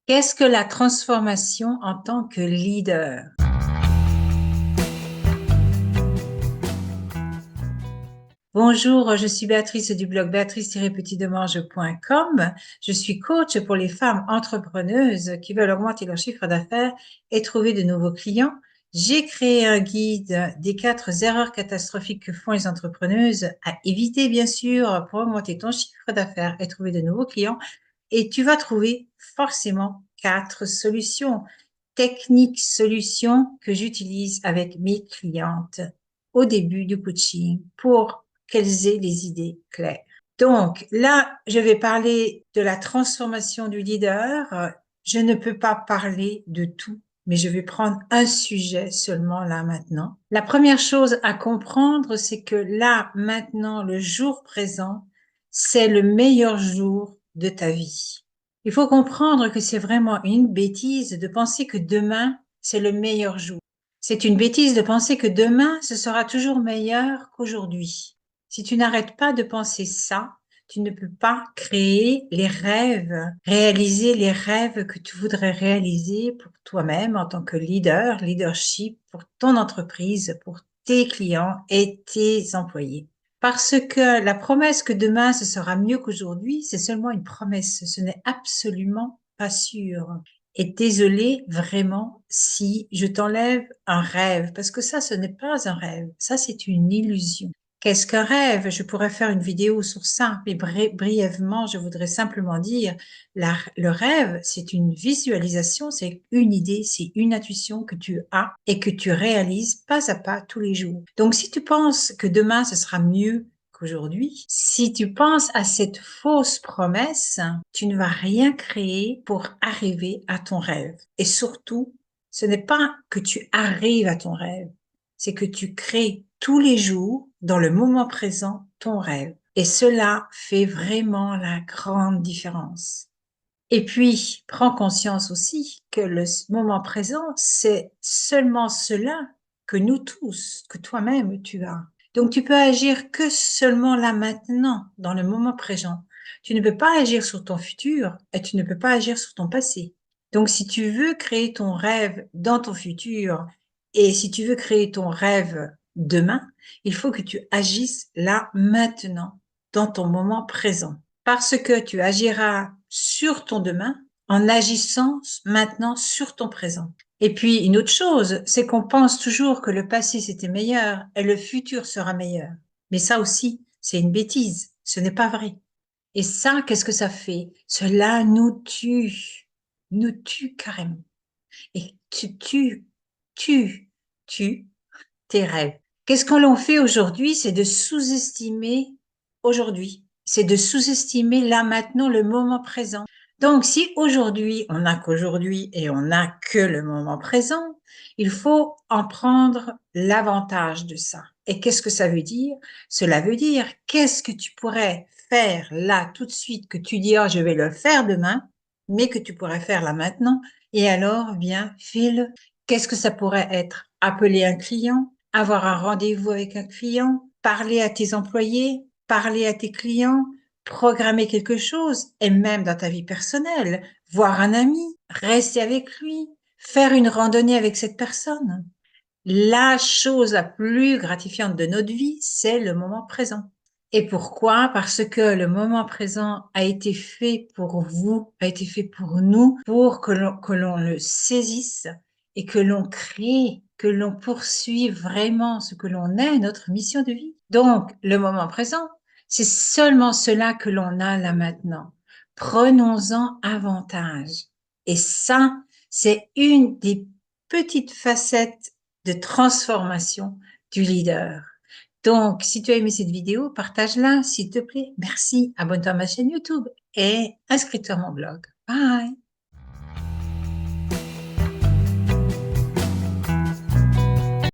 Qu'est-ce que la transformation en tant que leader? Bonjour, je suis Béatrice du blog béatrice-petitdemange.com. Je suis coach pour les femmes entrepreneuses qui veulent augmenter leur chiffre d'affaires et trouver de nouveaux clients. J'ai créé un guide des 4 erreurs catastrophiques que font les entrepreneuses à éviter, bien sûr, pour augmenter ton chiffre d'affaires et trouver de nouveaux clients. Et tu vas trouver forcément 4 solutions, techniques, solutions que j'utilise avec mes clientes au début du coaching pour qu'elles aient les idées claires. Donc là, je vais parler de la transformation du leader. Je ne peux pas parler de tout, mais je vais prendre un sujet seulement là maintenant. La première chose à comprendre, c'est que là, maintenant, le jour présent, c'est le meilleur jour de ta vie. Il faut comprendre que c'est vraiment une bêtise de penser que demain, c'est le meilleur jour. C'est une bêtise de penser que demain, ce sera toujours meilleur qu'aujourd'hui. Si tu n'arrêtes pas de penser ça, tu ne peux pas créer les rêves, réaliser les rêves que tu voudrais réaliser pour toi-même en tant que leader, leadership, pour ton entreprise, pour tes clients et tes employés. Parce que la promesse que demain ce sera mieux qu'aujourd'hui, c'est seulement une promesse. Ce n'est absolument pas sûr. Et désolé vraiment si je t'enlève un rêve, parce que ça, ce n'est pas un rêve. Ça, c'est une illusion. Qu'est-ce qu'un rêve? Je pourrais faire une vidéo sur ça, mais brièvement, je voudrais simplement dire, le rêve, c'est une visualisation, c'est une idée, c'est une intuition que tu as et que tu réalises pas à pas tous les jours. Donc, si tu penses que demain, ce sera mieux qu'aujourd'hui, si tu penses à cette fausse promesse, tu ne vas rien créer pour arriver à ton rêve. Et surtout, ce n'est pas que tu arrives à ton rêve, c'est que tu crées tous les jours, dans le moment présent, ton rêve. Et cela fait vraiment la grande différence. Et puis, prends conscience aussi que le moment présent, c'est seulement cela que nous tous, que toi-même tu as. Donc, tu peux agir que seulement là maintenant, dans le moment présent. Tu ne peux pas agir sur ton futur et tu ne peux pas agir sur ton passé. Donc, si tu veux créer ton rêve dans ton futur et si tu veux créer ton rêve demain, il faut que tu agisses là maintenant, dans ton moment présent. Parce que tu agiras sur ton demain en agissant maintenant sur ton présent. Et puis, une autre chose, c'est qu'on pense toujours que le passé c'était meilleur et le futur sera meilleur. Mais ça aussi, c'est une bêtise. Ce n'est pas vrai. Et ça, qu'est-ce que ça fait? Cela nous tue carrément. Et tu tes rêves. Qu'est-ce qu'on l'on fait aujourd'hui? C'est de sous-estimer aujourd'hui. C'est de sous-estimer là maintenant le moment présent. Donc, si aujourd'hui, on n'a qu'aujourd'hui et on n'a que le moment présent, il faut en prendre l'avantage de ça. Et qu'est-ce que ça veut dire? Cela veut dire, qu'est-ce que tu pourrais faire là tout de suite que tu dis, oh, je vais le faire demain, mais que tu pourrais faire là maintenant. Et alors, bien, fais-le. Qu'est-ce que ça pourrait être? Appeler un client, avoir un rendez-vous avec un client, parler à tes employés, parler à tes clients, programmer quelque chose, et même dans ta vie personnelle, voir un ami, rester avec lui, faire une randonnée avec cette personne. La chose la plus gratifiante de notre vie, c'est le moment présent. Et pourquoi? Parce que le moment présent a été fait pour vous, a été fait pour nous, pour que l'on le saisisse et que l'on crée, que l'on poursuive vraiment ce que l'on est, notre mission de vie. Donc, le moment présent, c'est seulement cela que l'on a là maintenant. Prenons-en avantage. Et ça, c'est une des petites facettes de transformation du leader. Donc, si tu as aimé cette vidéo, partage-la, s'il te plaît. Merci. Abonne-toi à ma chaîne YouTube et inscris-toi à mon blog. Bye.